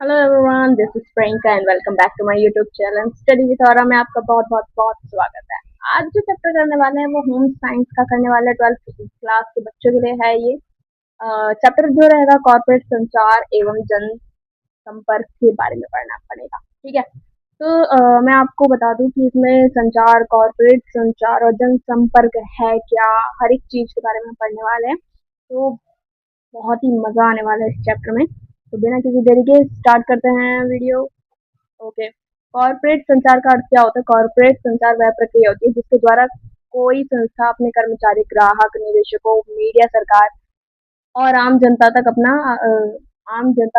Hello everyone, this is Priyanka and welcome back to my YouTube channel study with aura में आपका बहुत बहुत बहुत स्वागत है। आज जो चैप्टर करने वाले हैं वो होम साइंस का करने वाले 12th क्लास के बच्चों के लिए है। ये चैप्टर जो रहेगा कॉर्पोरेट संचार एवं जन संपर्क के बारे में पढ़ना पड़ेगा। ठीक है, तो मैं आपको बता दूं कि इसमें संचार, कॉर्पोरेट संचार और जन संपर्क है क्या, हर एक चीज के बारे में पढ़ने वाले हैं। तो बहुत ही मजा आने वाला है इस चैप्टर में। तो बिना किसी देरी के स्टार्ट करते हैं वीडियो। ओके, कॉर्पोरेट संचार का अर्थ क्या होता है? कॉर्पोरेट संचार वह प्रक्रिया होती है जिसके द्वारा कोई संस्था अपने कर्मचारी, ग्राहक, निवेशकों, मीडिया, सरकार और आम जनता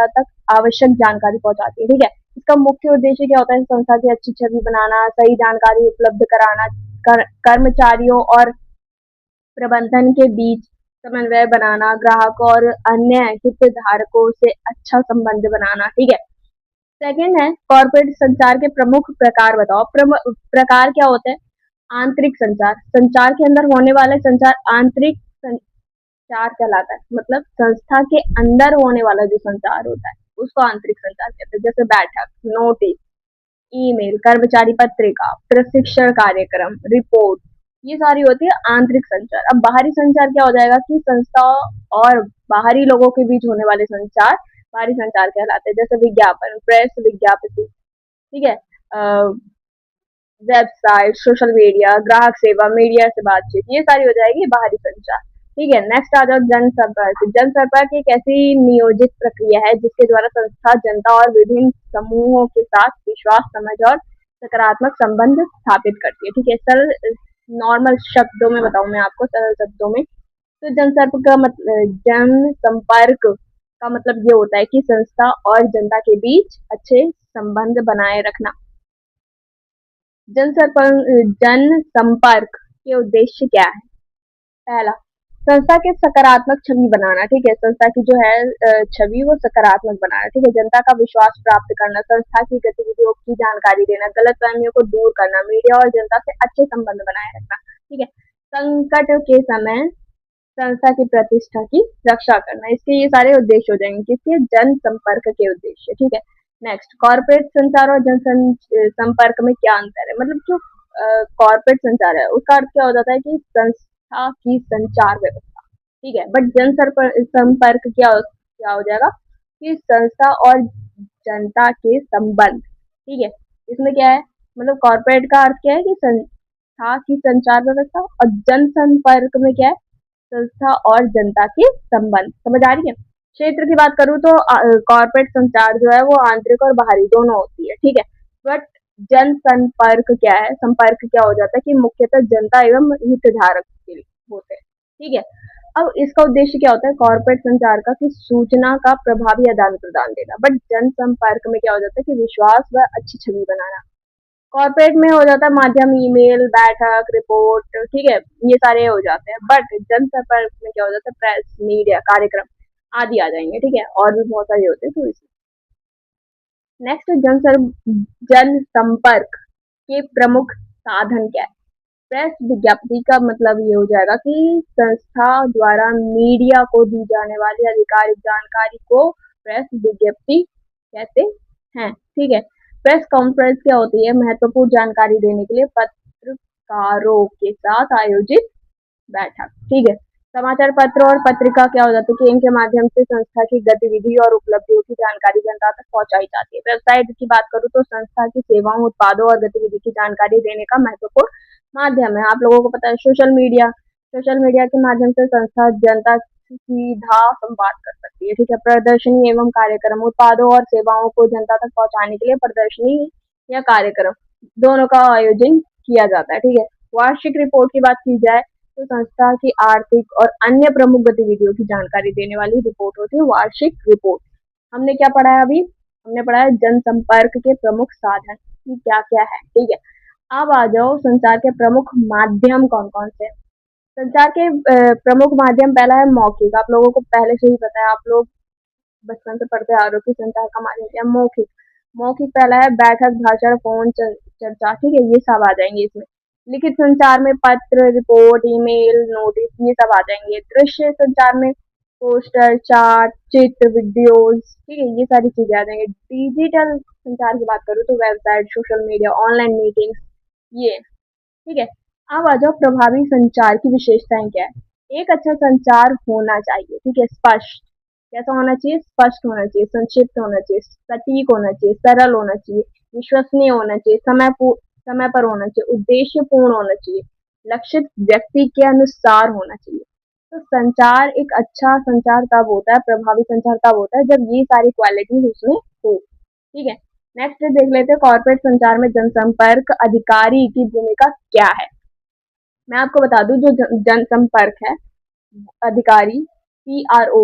तक आवश्यक जानकारी पहुंचाती है। ठीक है, इसका मुख्य उद्देश्य क्या होता है? संस्था की अच्छी छवि बनाना, सही जानकारी उपलब्ध कराना, कर्मचारियों और प्रबंधन के बीच समन्वय बनाना, ग्राहकों और अन्य हितधारकों से अच्छा संबंध बनाना। ठीक है, सेकंड है कॉर्पोरेट संचार के प्रमुख प्रकार बताओ। प्रकार क्या होते हैं? आंतरिक संचार, संचार के अंदर होने वाले संचार आंतरिक संचार कहलाता है। मतलब संस्था के अंदर होने वाला जो संचार होता है उसको आंतरिक संचार कहते हैं। जैसे बैठक, नोटिस, ईमेल, कर्मचारी पत्रिका, प्रशिक्षण कार्यक्रम, रिपोर्ट, ये सारी होती है आंतरिक संचार। अब बाहरी संचार क्या हो जाएगा कि संस्था और बाहरी लोगों के बीच होने वाले संचार बाहरी संचार कहलाते हैं। जैसे विज्ञापन, प्रेस विज्ञापन, ठीक है, वेबसाइट, सोशल मीडिया, ग्राहक सेवा, मीडिया से बातचीत, ये सारी हो जाएगी बाहरी संचार। ठीक है, नेक्स्ट आ जाओ जनसंपर्क। जनसंपर्क एक ऐसी नियोजित प्रक्रिया है जिसके द्वारा संस्था जनता और विभिन्न समूहों के साथ विश्वास, समझ और सकारात्मक संबंध स्थापित करती है। ठीक है, सरल नॉर्मल शब्दों में बताऊं मैं आपको, सरल शब्दों में, तो जनसंपर्क का मतलब ये होता है कि संस्था और जनता के बीच अच्छे संबंध बनाए रखना। जनसंपर्क के उद्देश्य क्या है? पहला, संस्था के सकारात्मक छवि बनाना। ठीक है, संस्था की जो है छवि वो सकारात्मक बनाना। ठीक है, जनता का विश्वास प्राप्त करना, संस्था की गतिविधियों की जानकारी देना, गलतफहमियों को दूर करना, मीडिया और जनता से अच्छे संबंध बनाए रखना। ठीक है, संकट के समय संस्था की प्रतिष्ठा की रक्षा करना। इसके ये सारे उद्देश्य हो जाएंगे किसके? जन संपर्क के उद्देश्य। ठीक है, नेक्स्ट, कॉर्पोरेट संचार और संपर्क में क्या अंतर है? मतलब जो कॉर्पोरेट संचार है उसका अर्थ क्या हो जाता है कि संस्था की संचार व्यवस्था। ठीक है, बट संपर्क क्या हो जाएगा कि संस्था और जनता के संबंध। ठीक है, इसमें क्या है? मतलब कॉर्पोरेट का अर्थ क्या है कि संस्था की संचार व्यवस्था, और जनसंपर्क में क्या है? संस्था और जनता के संबंध। समझ आ रही है? क्षेत्र की बात करूँ तो कॉर्पोरेट संचार जो है वो आंतरिक और बाहरी दोनों होती है। ठीक है, बट जन संपर्क क्या है? संपर्क क्या हो जाता है कि मुख्यतः जनता एवं हितधारक के लिए होते हैं। ठीक है, अब इसका उद्देश्य क्या होता है कॉर्पोरेट संचार का? कि सूचना का प्रभावी आदान प्रदान देना। बट जनसंपर्क में क्या हो जाता है कि विश्वास व अच्छी छवि बनाना। कॉर्पोरेट में हो जाता है माध्यम ईमेल, बैठक, रिपोर्ट, ठीक है, ये सारे हो जाते हैं। बट जनसंपर्क में क्या हो जाता है? प्रेस, मीडिया, कार्यक्रम आदि आ जाएंगे। ठीक है, और भी बहुत सारे होते हैं। तो नेक्स्ट, जनसंपर्क के प्रमुख साधन क्या है? प्रेस विज्ञप्ति का मतलब ये हो जाएगा कि संस्था द्वारा मीडिया को दी जाने वाली आधिकारिक जानकारी को प्रेस विज्ञप्ति कहते हैं। ठीक है, प्रेस कॉन्फ्रेंस क्या होती है? महत्वपूर्ण जानकारी देने के लिए पत्रकारों के साथ आयोजित बैठक। ठीक है, समाचार पत्र और पत्रिका क्या हो जाती है कि इनके माध्यम से संस्था की गतिविधि और उपलब्धियों की जानकारी जनता तक पहुंचाई जाती है। वेबसाइट की बात करूँ तो संस्था की सेवाओं, उत्पादों और गतिविधि की जानकारी देने का महत्वपूर्ण माध्यम है। आप लोगों को पता है सोशल मीडिया के माध्यम से संस्था जनता से सीधा संवाद कर सकती है। ठीक है, प्रदर्शनी एवं कार्यक्रम, उत्पादों और सेवाओं को जनता तक पहुंचाने के लिए प्रदर्शनी या कार्यक्रम दोनों का आयोजन किया जाता है। ठीक है, वार्षिक रिपोर्ट की बात की जाए तो संस्था की आर्थिक और अन्य प्रमुख गतिविधियों की जानकारी देने वाली रिपोर्ट होती है वार्षिक रिपोर्ट। हमने क्या पढ़ा है अभी? हमने पढ़ा है जनसंपर्क के प्रमुख साधन कि क्या क्या है। ठीक है, अब आ जाओ संचार के प्रमुख माध्यम कौन कौन से हैं। संचार के प्रमुख माध्यम, पहला है मौखिक। आप लोगों को पहले से ही पता है, आप लोग बचपन से पढ़ते आ रहे हो कि संचार का माध्यम क्या है? मौखिक। मौखिक पहला है बैठक, भाषण, फोन, चर्चा। ठीक है, ये सब आ जाएंगे इसमें। लिखित संचार में पत्र, रिपोर्ट, ईमेल, नोटिस, ये सब आ जाएंगे। दृश्य संचार में पोस्टर, चार्ट, चित्र, वीडियोस, ठीक है, ये सारी चीजें आ जाएंगी। डिजिटल संचार की बात करूँ तो website, social media, online meetings, ये, ठीक है। अब आ जाओ प्रभावी संचार की विशेषताएं क्या है। एक अच्छा संचार होना चाहिए, ठीक है, स्पष्ट। कैसा होना चाहिए? स्पष्ट होना चाहिए, संक्षिप्त होना चाहिए, सटीक होना चाहिए, सरल होना चाहिए, विश्वसनीय होना चाहिए, समय पर होना चाहिए, उद्देश्यपूर्ण होना चाहिए, लक्षित व्यक्ति के अनुसार होना चाहिए। तो संचार, एक अच्छा संचार तब होता है, प्रभावी संचार तब होता है जब ये सारी क्वालिटीज उसमें हो, ठीक है। नेक्स्ट देख लेते हैं कॉर्पोरेट संचार में जनसंपर्क अधिकारी की भूमिका क्या है। मैं आपको बता दूं, जो जनसंपर्क है अधिकारी, PRO,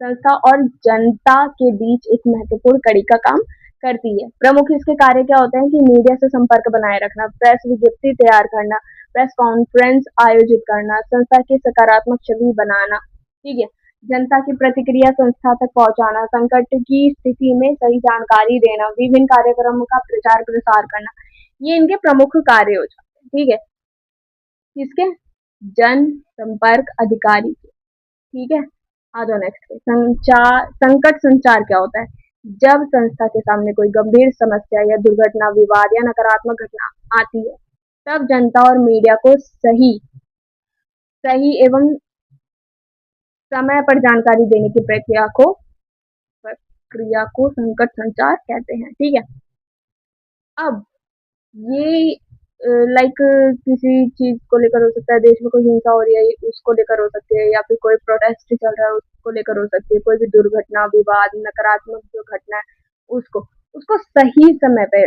संस्था और जनता के बीच एक महत्वपूर्ण कड़ी का काम करती है। प्रमुख इसके कार्य क्या होते हैं कि मीडिया से संपर्क बनाए रखना, प्रेस विज्ञप्ति तैयार करना, प्रेस कॉन्फ्रेंस आयोजित करना, संस्था की सकारात्मक छवि बनाना, ठीक है, जनता की प्रतिक्रिया संस्था तक पहुंचाना, संकट की स्थिति में सही जानकारी देना, विभिन्न कार्यक्रमों का प्रचार प्रसार करना, ये इनके प्रमुख कार्य हो जाते हैं, ठीक है। किसके? जन संपर्क अधिकारी के, ठीक है। आ जाओ नेक्स्ट पे। संचार, संकट संचार क्या होता है? जब संस्था के सामने कोई गंभीर समस्या या दुर्घटना, विवाद या नकारात्मक घटना आती है, तब जनता और मीडिया को सही सही एवं समय पर जानकारी देने की प्रक्रिया को संकट संचार कहते हैं, ठीक है। अब ये लाइक किसी चीज को लेकर हो सकता है, देश में कोई हिंसा हो रही है उसको लेकर हो सकती है, या फिर कोई प्रोटेस्ट चल रहा है उसको लेकर हो सकती है, कोई भी दुर्घटना, विवाद, नकारात्मक जो घटना है उसको उसको सही समय पे,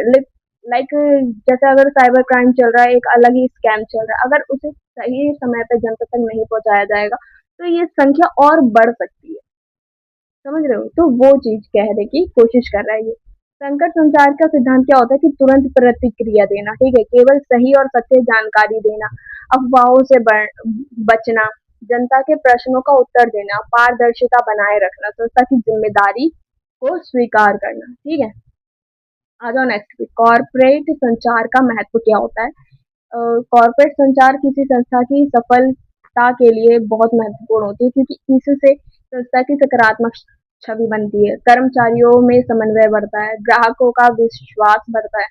लाइक जैसे अगर साइबर क्राइम चल रहा है, एक अलग ही स्कैम चल रहा है, अगर उसे सही समय पे जनता तक नहीं पहुंचाया जाएगा तो ये संख्या और बढ़ सकती है, समझ रहे हो? तो वो चीज कहने की कोशिश कर रहा है ये। संकट संचार का सिद्धांत क्या होता है कि तुरंत प्रतिक्रिया देना, ठीक है, केवल सही और सत्य जानकारी देना, अफवाहों से बचना, जनता के प्रश्नों का उत्तर देना, पारदर्शिता बनाए रखना, संस्था की जिम्मेदारी को स्वीकार करना, ठीक है। आ जाओ नेक्स्ट पे। कॉर्पोरेट संचार का महत्व क्या होता है? कॉर्पोरेट संचार किसी संस्था की सफलता के लिए बहुत महत्वपूर्ण होती है, क्योंकि इससे संस्था की सकारात्मक छवि बनती है, कर्मचारियों में समन्वय बढ़ता है, ग्राहकों का विश्वास बढ़ता है,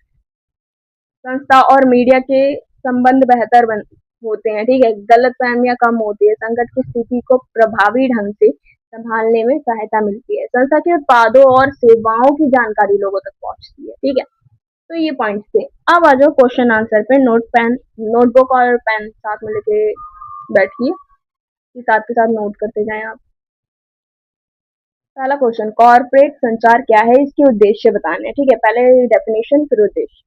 संस्था और मीडिया के संबंध बेहतर बन होते हैं, ठीक है, गलत फहमियां कम होती है, संकट की स्थिति को प्रभावी ढंग से संभालने में सहायता मिलती है, संस्था के उत्पादों और सेवाओं की जानकारी लोगों तक पहुंचती है, ठीक है। तो ये पॉइंट थे। अब आ जाओ क्वेश्चन आंसर पे। नोटबुक और पेन साथ में लेके बैठिए, साथ के साथ नोट करते जाएं आप। पहला क्वेश्चन, कॉर्पोरेट संचार क्या है, इसके उद्देश्य बताने हैं, ठीक है, पहले डेफिनेशन फिर उद्देश्य।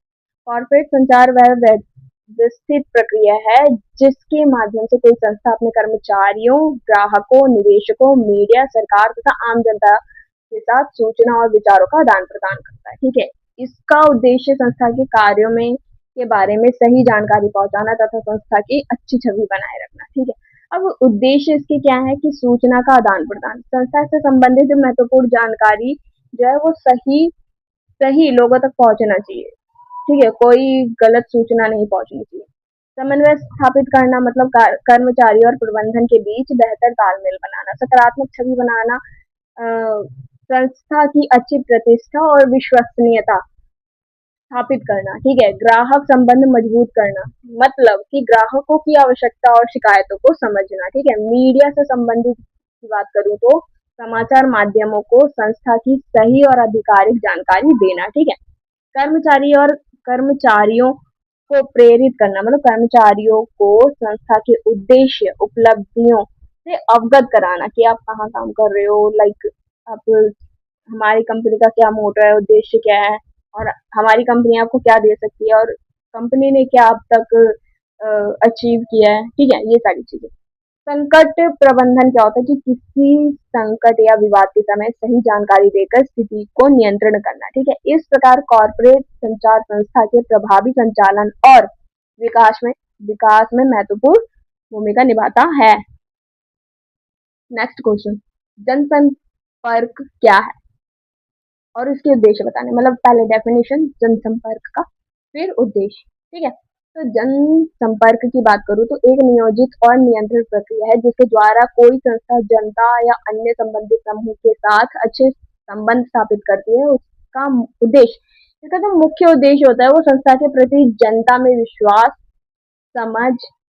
कॉर्पोरेट संचार वह व्यवस्थित प्रक्रिया है जिसके माध्यम से कोई संस्था अपने कर्मचारियों, ग्राहकों, निवेशकों, मीडिया, सरकार तथा आम जनता के साथ सूचना और विचारों का आदान प्रदान करता है, ठीक है। इसका उद्देश्य संस्था के कार्यों में के बारे में सही जानकारी पहुंचाना तथा संस्था की अच्छी छवि बनाए रखना, ठीक है। अब उद्देश्य इसके क्या है कि सूचना का आदान प्रदान, संस्था से संबंधित महत्वपूर्ण जानकारी जो है वो सही सही लोगों तक पहुंचना चाहिए, ठीक है, कोई गलत सूचना नहीं पहुंचनी चाहिए। समन्वय स्थापित करना मतलब कर्मचारी और प्रबंधन के बीच बेहतर तालमेल बनाना, सकारात्मक छवि बनाना, संस्था की अच्छी प्रतिष्ठा और विश्वसनीयता स्थापित करना, ठीक है, ग्राहक संबंध मजबूत करना, मतलब कि ग्राहकों की आवश्यकता और शिकायतों को समझना, ठीक है। मीडिया से संबंधित की बात करूं तो समाचार माध्यमों को संस्था की सही और आधिकारिक जानकारी देना, ठीक है। कर्मचारी और कर्मचारियों को प्रेरित करना, मतलब कर्मचारियों को संस्था के उद्देश्य, उपलब्धियों से अवगत कराना कि आप कहाँ काम कर रहे हो, लाइक आप, हमारी कंपनी का क्या मोटो है, उद्देश्य क्या है, और हमारी कंपनी आपको क्या दे सकती है, और कंपनी ने क्या अब तक अचीव किया है, ठीक है, ये सारी चीजें। संकट प्रबंधन क्या होता है कि किसी संकट या विवाद के समय सही जानकारी देकर स्थिति को नियंत्रण करना, ठीक है। इस प्रकार कॉर्पोरेट संचार संस्था के प्रभावी संचालन और विकास में विकास में महत्वपूर्ण भूमिका निभाता है। नेक्स्ट क्वेश्चन, जनसंपर्क क्या है और इसके उद्देश्य बताने, मतलब पहले डेफिनेशन जनसंपर्क का, फिर उद्देश्य, ठीक है। तो जनसंपर्क की बात करूँ तो एक नियोजित और नियंत्रित प्रक्रिया है जिसके द्वारा कोई संस्था जनता या अन्य संबंधित समूह के साथ अच्छे संबंध स्थापित करती है। उसका उद्देश्य, इसका जो मुख्य उद्देश्य होता है वो संस्था के प्रति जनता में विश्वास, समझ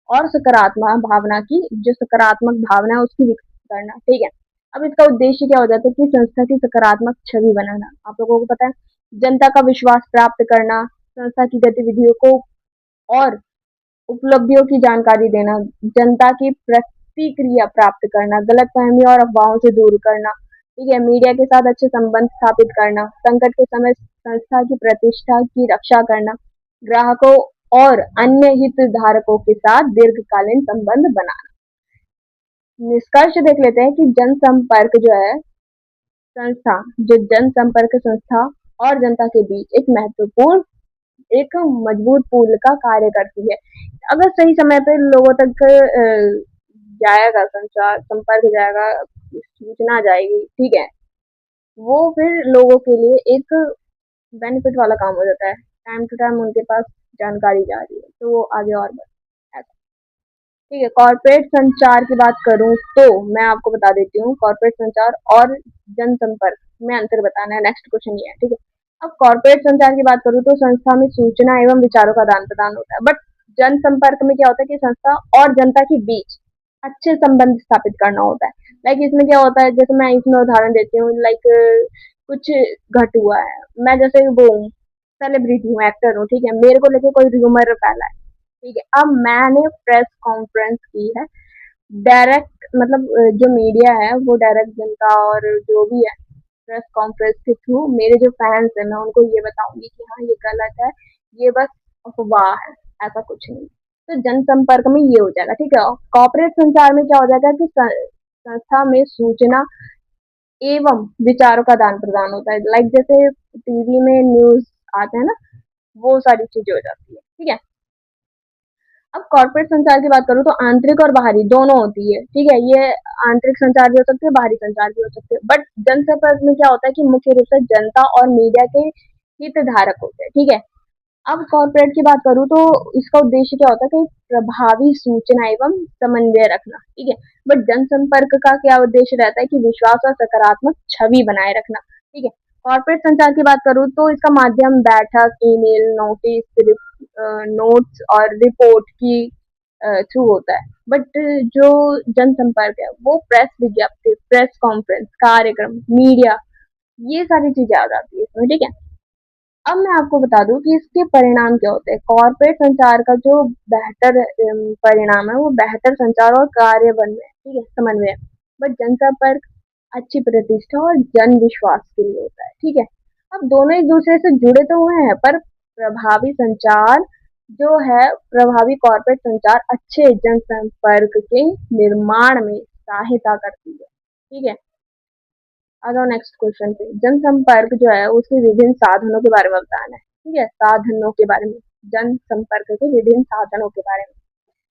और सकारात्मक भावना की जो सकारात्मक भावना है उसकी विकसित करना, ठीक है। अब इसका उद्देश्य क्या हो जाता है कि संस्था की सकारात्मक छवि बनाना, आप लोगों को पता है, जनता का विश्वास प्राप्त करना, संस्था की गतिविधियों को और उपलब्धियों की जानकारी देना, जनता की प्रतिक्रिया प्राप्त करना, गलतफहमी और अफवाहों से दूर करना, ठीक है, मीडिया के साथ अच्छे संबंध स्थापित करना, संकट के समय संस्था की प्रतिष्ठा की रक्षा करना, ग्राहकों और अन्य हितधारकों के साथ दीर्घकालीन संबंध बनाना। निष्कर्ष देख लेते हैं कि जनसंपर्क जो है संस्था, जो जनसंपर्क संस्था और जनता के बीच एक महत्वपूर्ण, एक मजबूत पुल का कार्य करती है। अगर सही समय पे लोगों तक जाएगा संचार, संपर्क जाएगा, सूचना जाएगी, ठीक है, वो फिर लोगों के लिए एक बेनिफिट वाला काम हो जाता है। टाइम टू टाइम उनके पास जानकारी जा रही है, तो वो आगे और बढ़, ठीक है। कॉर्पोरेट संचार की बात करूं तो मैं आपको बता देती हूँ कॉर्पोरेट संचार और जनसंपर्क में अंतर बताना है। नेक्स्ट क्वेश्चन ये है, ठीक है। अब कॉर्पोरेट संचार की बात करूं तो संस्था में सूचना एवं विचारों का आदान प्रदान होता है, बट जनसंपर्क में क्या होता है कि संस्था और जनता के बीच अच्छे संबंध स्थापित करना होता है। लाइक इसमें क्या होता है, जैसे मैं इसमें उदाहरण देती हूँ, लाइक कुछ घट हुआ है, मैं जैसे वो सेलिब्रिटी हूँ, एक्टर हूँ, ठीक है, मेरे को लेके कोई रूमर फैला है, ठीक है, अब मैंने प्रेस कॉन्फ्रेंस की है, डायरेक्ट मतलब जो मीडिया है वो डायरेक्ट जनता और जो भी है प्रेस कॉन्फ्रेंस के थ्रू मेरे जो फैंस है मैं उनको ये बताऊंगी कि हाँ ये गलत है, ये बस अफवाह है, ऐसा कुछ नहीं। तो जनसंपर्क में ये हो जाएगा, ठीक है। कॉर्पोरेट संचार में क्या हो जाएगा कि संस्था में सूचना एवं विचारों का आदान प्रदान होता है, लाइक जैसे टीवी में न्यूज आते हैं ना, वो सारी चीजें हो जाती है, ठीक है। अब कॉर्पोरेट संचार की बात करूँ तो आंतरिक और बाहरी दोनों होती है, ठीक है, ये आंतरिक संचार भी हो सकती है, बाहरी संचार भी हो सकते हैं, बट जनसंपर्क में क्या होता है कि मुख्य रूप से जनता और मीडिया के हितधारक होते हैं, ठीक है। अब कॉर्पोरेट की बात करूँ तो इसका उद्देश्य क्या होता है कि प्रभावी सूचना एवं समन्वय रखना, ठीक है। बट जनसंपर्क का क्या उद्देश्य रहता है कि विश्वास और सकारात्मक छवि बनाए रखना, ठीक है। कॉर्पोरेट संचार की बात करूँ तो इसका माध्यम बैठक, ईमेल, नोटिस, नोट्स और रिपोर्ट की थ्रू होता है, बट जो जनसंपर्क है वो प्रेस विज्ञप्ति, प्रेस कॉन्फ्रेंस, कार्यक्रम, मीडिया, ये सारी चीजें आ जाती है इसमें, ठीक है। अब मैं आपको बता दूं कि इसके परिणाम क्या होते हैं। कॉर्पोरेट संचार का जो बेहतर परिणाम है वो बेहतर संचार और कार्यान्वयन है, ठीक है, समन्वय। बट जनसंपर्क अच्छी प्रतिष्ठा और जन विश्वास के लिए होता है, ठीक है। अब दोनों एक दूसरे से जुड़े तो हुए हैं, पर प्रभावी संचार जो है, प्रभावी कॉर्पोरेट संचार अच्छे जनसंपर्क के निर्माण में सहायता करती है, ठीक है। आ जाओ नेक्स्ट क्वेश्चन पे। जनसंपर्क जो है उसके विभिन्न साधनों के बारे में बताना है, ठीक है, साधनों के बारे में, जनसंपर्क के विभिन्न साधनों के बारे में।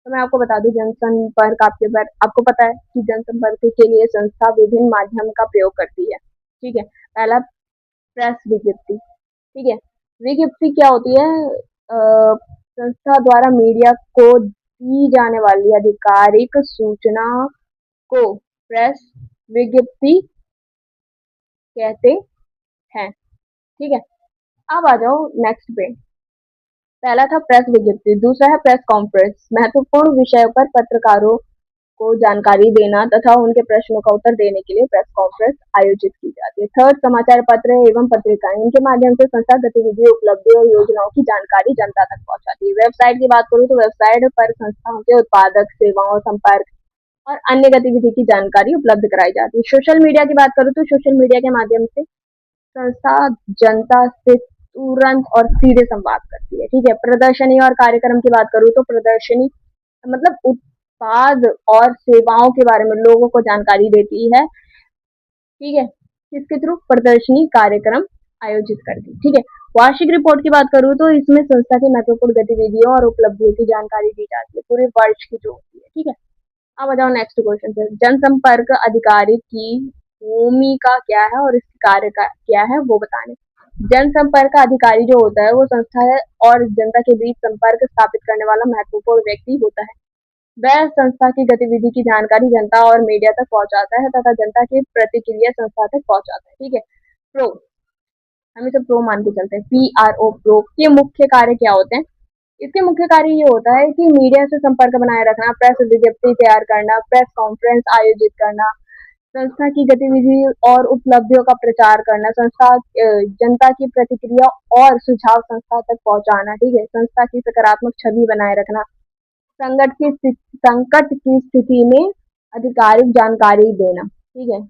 तो मैं आपको बता दूं जनसंपर्क आपके बार आपको पता है कि जनसंपर्क के लिए संस्था विभिन्न माध्यम का प्रयोग करती है, ठीक है। पहला प्रेस विज्ञप्ति, ठीक है। विज्ञप्ति क्या होती है, संस्था द्वारा मीडिया को दी जाने वाली आधिकारिक सूचना को प्रेस विज्ञप्ति कहते हैं, ठीक है। अब आ जाओ नेक्स्ट पे। पहला था प्रेस विज्ञप्ति, दूसरा है प्रेस कॉन्फ्रेंस, महत्वपूर्ण विषयों पर पत्रकारों को जानकारी देना तथा उनके प्रश्नों का उत्तर देने के लिए प्रेस कॉन्फ्रेंस आयोजित की जाती है। थर्ड, समाचार पत्र एवं पत्रिकाएं, इनके माध्यम से संस्था गतिविधि, उपलब्धि और योजनाओं की जानकारी जनता तक पहुंचाती है। वेबसाइट की बात करूँ तो वेबसाइट पर संस्थाओं के उत्पादक, सेवाओं, संपर्क और अन्य गतिविधि की जानकारी उपलब्ध कराई जाती है। सोशल मीडिया की बात करूँ तो सोशल मीडिया के माध्यम से संस्था जनता से तुरंत और सीधे संवाद करती है, ठीक है। प्रदर्शनी और कार्यक्रम की बात करूँ तो प्रदर्शनी मतलब उत्पाद और सेवाओं के बारे में लोगों को जानकारी देती है, ठीक है, किसके थ्रू, प्रदर्शनी, कार्यक्रम आयोजित करती है, ठीक है। वार्षिक रिपोर्ट की बात करूँ तो इसमें संस्था की महत्वपूर्ण गतिविधियों और उपलब्धियों की जानकारी दी जाती है, पूरे वर्ष की जो होती है, ठीक है। अब आ जाओ नेक्स्ट क्वेश्चन पे। जनसंपर्क अधिकारी की भूमिका क्या है और इसके कार्य का क्या है वो बताने। जनसंपर्क अधिकारी जो होता है वो संस्था है और जनता के बीच संपर्क स्थापित करने वाला महत्वपूर्ण व्यक्ति होता है। वह संस्था की गतिविधि की जानकारी जनता और मीडिया तक पहुंचाता है तथा जनता की प्रतिक्रिया संस्था तक पहुंचाता है। ठीक है। प्रो, हम इसे प्रो मान के चलते हैं। PRO, प्रो के मुख्य कार्य क्या होते हैं? इसके मुख्य कार्य ये होता है कि मीडिया से संपर्क बनाए रखना, प्रेस विज्ञप्ति तैयार करना, प्रेस कॉन्फ्रेंस आयोजित करना, संस्था की गतिविधि और उपलब्धियों का प्रचार करना, जनता की प्रतिक्रिया और सुझाव संस्था तक पहुंचाना। ठीक है। संस्था की सकारात्मक छवि बनाए रखना, संकट की स्थिति में आधिकारिक जानकारी देना। ठीक है।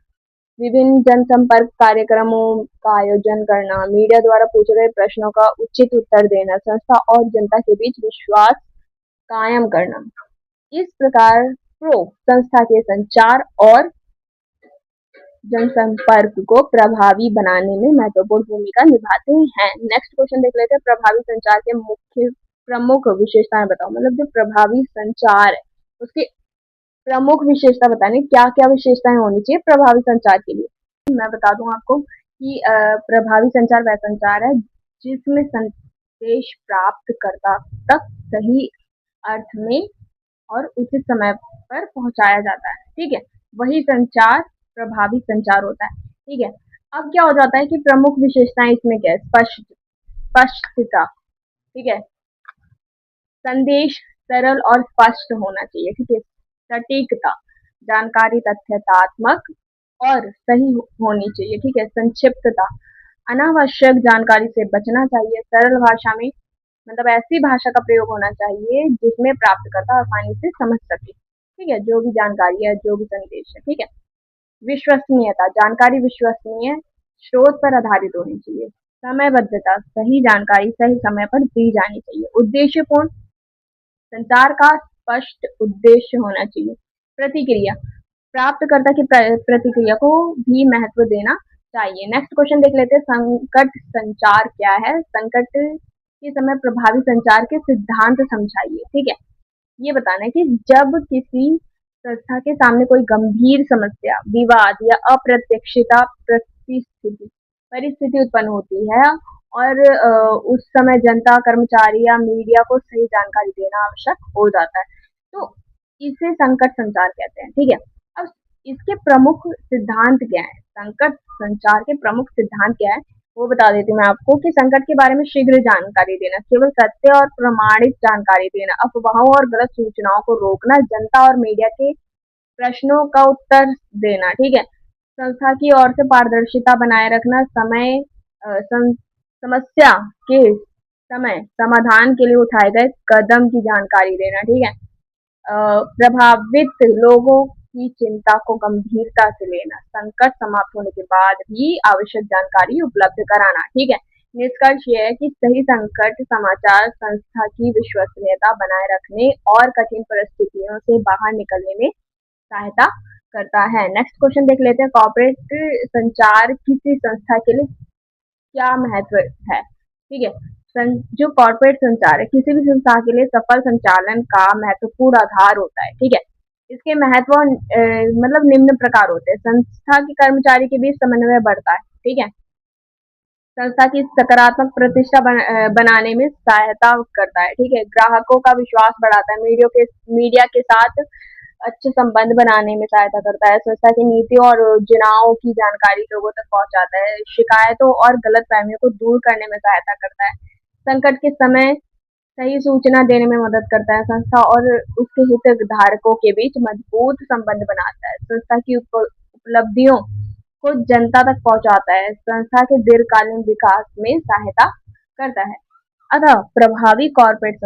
विभिन्न जनसंपर्क कार्यक्रमों का आयोजन करना, मीडिया द्वारा पूछे गए प्रश्नों का उचित उत्तर देना, संस्था और जनता के बीच विश्वास कायम करना। इस प्रकार प्रो संस्था के संचार और जनसंपर्क को प्रभावी बनाने में महत्वपूर्ण भूमिका निभाते हैं। नेक्स्ट क्वेश्चन देख लेते हैं। प्रभावी संचार के मुख्य प्रमुख विशेषताएं बताओ। मतलब जो प्रभावी संचार है उसकी प्रमुख विशेषता बतानी, क्या क्या विशेषताएं होनी चाहिए प्रभावी संचार के लिए। मैं बता दूं आपको कि प्रभावी संचार वह संचार है जिसमें संदेश प्राप्तकर्ता तक सही अर्थ में और उचित समय पर पहुंचाया जाता है। ठीक है। वही संचार प्रभावी संचार होता है। ठीक है। अब क्या हो जाता है कि प्रमुख विशेषताएं इसमें क्या है? स्पष्टता। ठीक है। संदेश सरल और स्पष्ट होना चाहिए। ठीक है। सटीकता, जानकारी तथ्यतात्मक और सही होनी चाहिए। ठीक है। संक्षिप्तता, अनावश्यक जानकारी से बचना चाहिए। सरल भाषा में, मतलब ऐसी भाषा का प्रयोग होना चाहिए जिसमें प्राप्तकर्ता आसानी से समझ सके। ठीक है। जो भी जानकारी है, जो भी संदेश है। ठीक है। विश्वसनीयता, जानकारी विश्वसनीय स्रोत पर आधारित होनी चाहिए। समयबद्धता, सही जानकारी सही समय पर दी जानी चाहिए। उद्देश्यपूर्ण, संचार का स्पष्ट उद्देश्य होना चाहिए। प्रतिक्रिया, प्राप्तकर्ता की प्रतिक्रिया को भी महत्व देना चाहिए। नेक्स्ट क्वेश्चन देख लेते हैं। संकट संचार क्या है? संकट के समय प्रभावी संचार के सिद्धांत समझाइए। ठीक है। ये बताना है कि जब किसी संस्था के सामने कोई गंभीर समस्या, विवाद या अप्रत्याशित परिस्थिति उत्पन्न होती है और उस समय जनता, कर्मचारी या मीडिया को सही जानकारी देना आवश्यक हो जाता है, तो इसे संकट संचार कहते हैं। ठीक है। अब इसके प्रमुख सिद्धांत क्या है? संकट संचार के प्रमुख सिद्धांत क्या है वो बता देती हूँ मैं आपको कि संकट के बारे में शीघ्र जानकारी देना, केवल सत्य और प्रमाणित जानकारी देना, अफवाहों और गलत सूचनाओं को रोकना, जनता और मीडिया के प्रश्नों का उत्तर देना। ठीक है। संस्था की ओर से पारदर्शिता बनाए रखना, समस्या के समय समाधान के लिए उठाए गए कदम की जानकारी देना। ठीक है। प्रभावित लोगों की चिंता को गंभीरता से लेना, संकट समाप्त होने के बाद भी आवश्यक जानकारी उपलब्ध कराना। ठीक है। निष्कर्ष यह है कि सही संकट समाचार संस्था की विश्वसनीयता बनाए रखने और कठिन परिस्थितियों से बाहर निकलने में सहायता करता है। नेक्स्ट क्वेश्चन देख लेते हैं। कॉर्पोरेट संचार किसी संस्था के लिए क्या महत्व है? ठीक है। जो कॉर्पोरेट संचार है किसी भी संस्था के लिए सफल संचालन का महत्वपूर्ण आधार होता है। ठीक है। इसके महत्व मतलब निम्न प्रकार होते हैं। संस्था के कर्मचारी के बीच समन्वय बढ़ता है। ठीक है। संस्था की सकारात्मक प्रतिष्ठा बनाने में सहायता करता है। ठीक है। ग्राहकों का विश्वास बढ़ाता है। मीडिया के साथ अच्छे संबंध बनाने में सहायता करता है। संस्था की नीतियों और योजनाओं की जानकारी लोगों तक पहुंचाता है। शिकायतों और गलतफहमियों को दूर करने में सहायता करता है। संकट के समय सही सूचना देने में मदद करता है। संस्था और उसके हितधारकों के बीच मजबूत संबंध बनाता है। संस्था की उपलब्धियों को जनता तक पहुंचाता है। संस्था के दीर्घकालीन विकास में सहायता करता है। अतः प्रभावी कॉर्पोरेट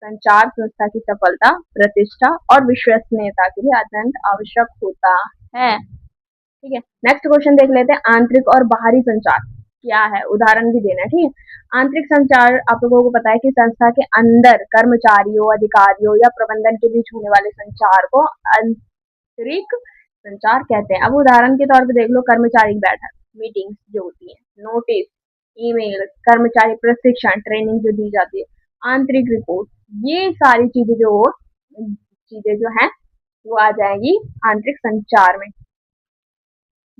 संचार संस्था की सफलता, प्रतिष्ठा और विश्वसनीयता के लिए अत्यंत आवश्यक होता है। ठीक है। नेक्स्ट क्वेश्चन देख लेते हैं। आंतरिक और बाहरी संचार क्या है? उदाहरण भी देना है। ठीक है। आंतरिक संचार आप लोगों को पता है कि संस्था के अंदर कर्मचारियों, अधिकारियों या प्रबंधन के बीच होने वाले संचार को आंतरिक संचार कहते हैं। अब उदाहरण के तौर पे देख लो, कर्मचारी बैठक, मीटिंग्स जो होती है, नोटिस, ईमेल, कर्मचारी प्रशिक्षण, ट्रेनिंग जो दी जाती है, आंतरिक रिपोर्ट, ये सारी चीजें जो हैं वो आ जाएंगी आंतरिक संचार में।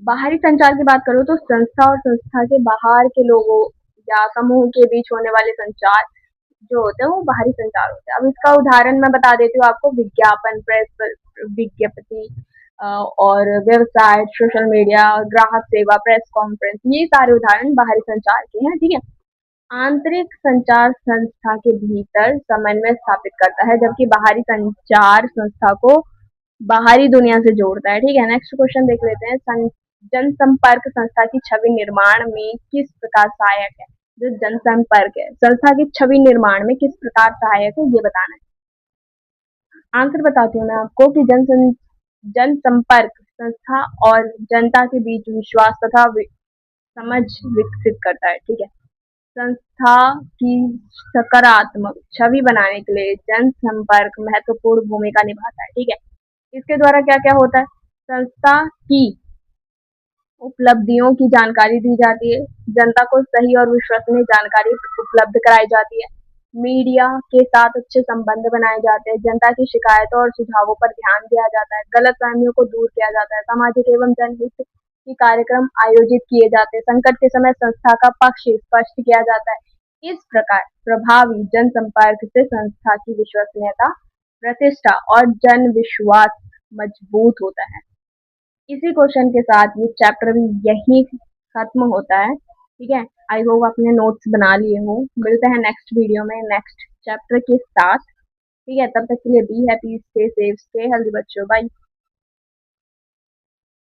बाहरी संचार की बात करूँ तो संस्था और संस्था के बाहर के लोगों या समूह के बीच होने वाले संचार जो होते हैं वो बाहरी संचार होते हैं। अब इसका उदाहरण मैं बता देती हूँ आपको, विज्ञापन, प्रेस विज्ञप्ति और वेबसाइट, सोशल मीडिया, ग्राहक सेवा, प्रेस कॉन्फ्रेंस, ये सारे उदाहरण बाहरी संचार के हैं, ठीक है। आंतरिक संचार संस्था के भीतर समन्वय स्थापित करता है, जबकि बाहरी संचार संस्था को बाहरी दुनिया से जोड़ता है, ठीक है। नेक्स्ट क्वेश्चन देख लेते हैं। जनसंपर्क संस्था की छवि निर्माण में किस प्रकार सहायक है? जो जनसंपर्क है संस्था की छवि निर्माण में किस प्रकार सहायक है, ये बताना है। आंसर बताती हूँ मैं आपको कि जनसंपर्क संस्था और जनता के बीच विश्वास तथा समझ विकसित करता है, ठीक है। संस्था की सकारात्मक छवि बनाने के लिए जनसंपर्क महत्वपूर्ण भूमिका निभाता है, ठीक है। इसके द्वारा क्या क्या होता है? संस्था की उपलब्धियों की जानकारी दी जाती है, जनता को सही और विश्वसनीय जानकारी उपलब्ध कराई जाती है, मीडिया के साथ अच्छे संबंध बनाए जाते हैं, जनता की शिकायतों और सुझावों पर ध्यान दिया जाता है, गलतफहमियों को दूर किया जाता है, सामाजिक एवं जनहित के कार्यक्रम आयोजित किए जाते हैं, संकट के समय संस्था का पक्ष स्पष्ट किया जाता है। इस प्रकार प्रभावी जनसंपर्क से संस्था की विश्वसनीयता, प्रतिष्ठा और जन विश्वास मजबूत होता है। इसी क्वेश्चन के साथ ये चैप्टर भी यही खत्म होता है, ठीक है। आई होप आपने नोट्स बना लिए हो। मिलते हैं नेक्स्ट वीडियो में नेक्स्ट चैप्टर के साथ, ठीक है। तब तक के लिए be happy, stay safe, stay healthy बच्चों, बाय।